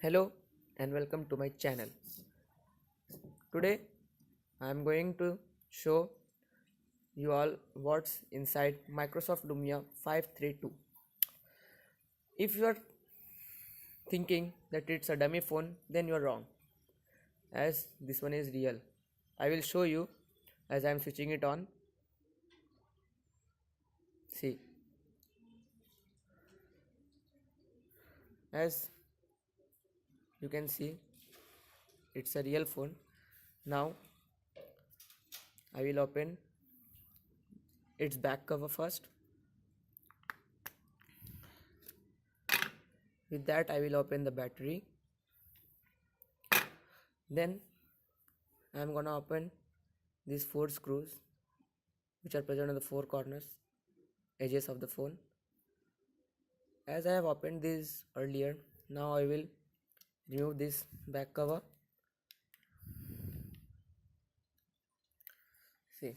Hello and welcome to my channel. Today I am going to show you all what's inside Microsoft Lumia 532. If you are thinking that it's a dummy phone, then you are wrong, as this one is real. I will show you as I am switching it on. See, as you can see, it's a real phone. Now I will open its back cover first. With that I will open the battery. Then I am gonna open these 4 screws which are present on the 4 corners edges of the phone. As I have opened these earlier, now I will remove this back cover. See,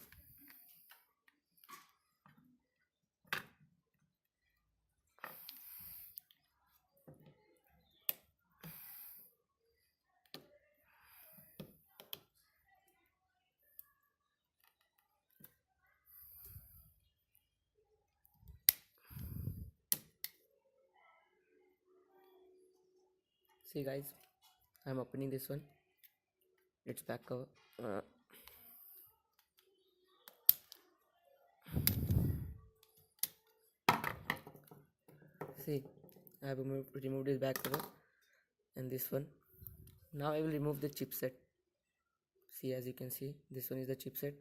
see guys, I am opening this one, its back cover. See, I have removed this back cover and this one. Now I will remove the chipset. See, as you can see, this one is the chipset.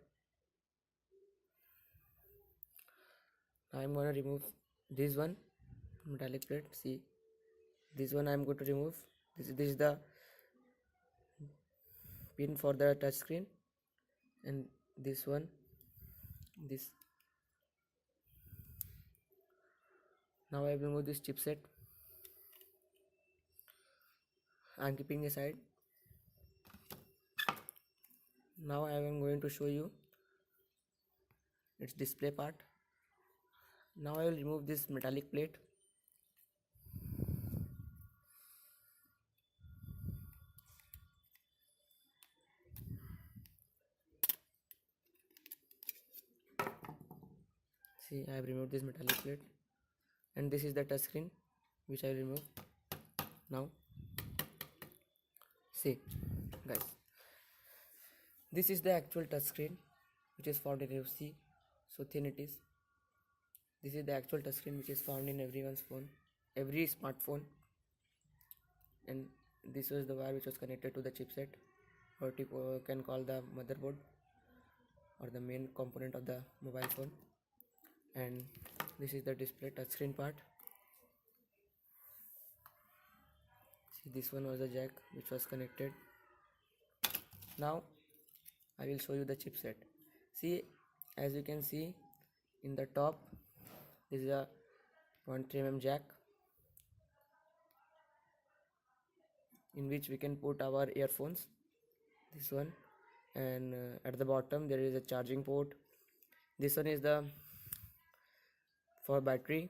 Now I am going to remove this one metallic plate. See, this one I am going to remove. This is the pin for the touch screen, and this one, this. Now I will remove this chipset. I am keeping aside. Now I am going to show you its display part. Now I will remove this metallic plate. See, I have removed this metallic plate, and this is the touch screen which I will remove now. See guys, this is the actual touch screen which is found in UFC. So thin it is. This is the actual touch screen which is found in everyone's phone, every smartphone, and this was the wire which was connected to the chipset, or you can call the motherboard or the main component of the mobile phone. And this is the display touchscreen part. See, this one was the jack which was connected. Now I will show you the chipset. See, as you can see in the top, this is a 1.3mm jack in which we can put our earphones, this one, and at the bottom there is a charging port. This one is the for battery,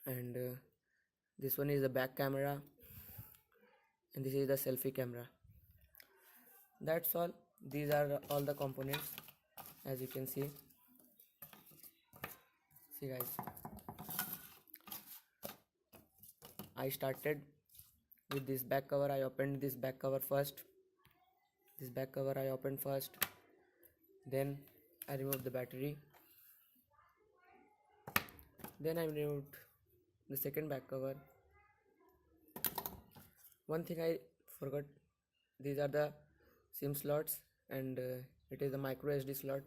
and this one is the back camera, and this is the selfie camera. That's all. These are all the components, as you can see. See guys, I started with this back cover. I opened this back cover first. This back cover I opened first, then I removed the battery. Then I removed the second back cover. One thing I forgot, these are the SIM slots, and it is a micro SD slot.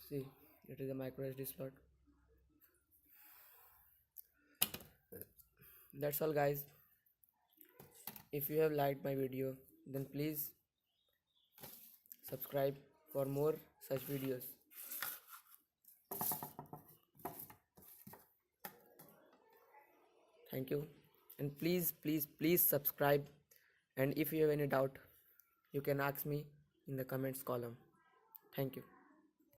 See, it is a micro SD slot. That's all guys. If you have liked my video, then please subscribe for more such videos. Thank you, and please subscribe, and if you have any doubt, you can ask me in the comments column. Thank you.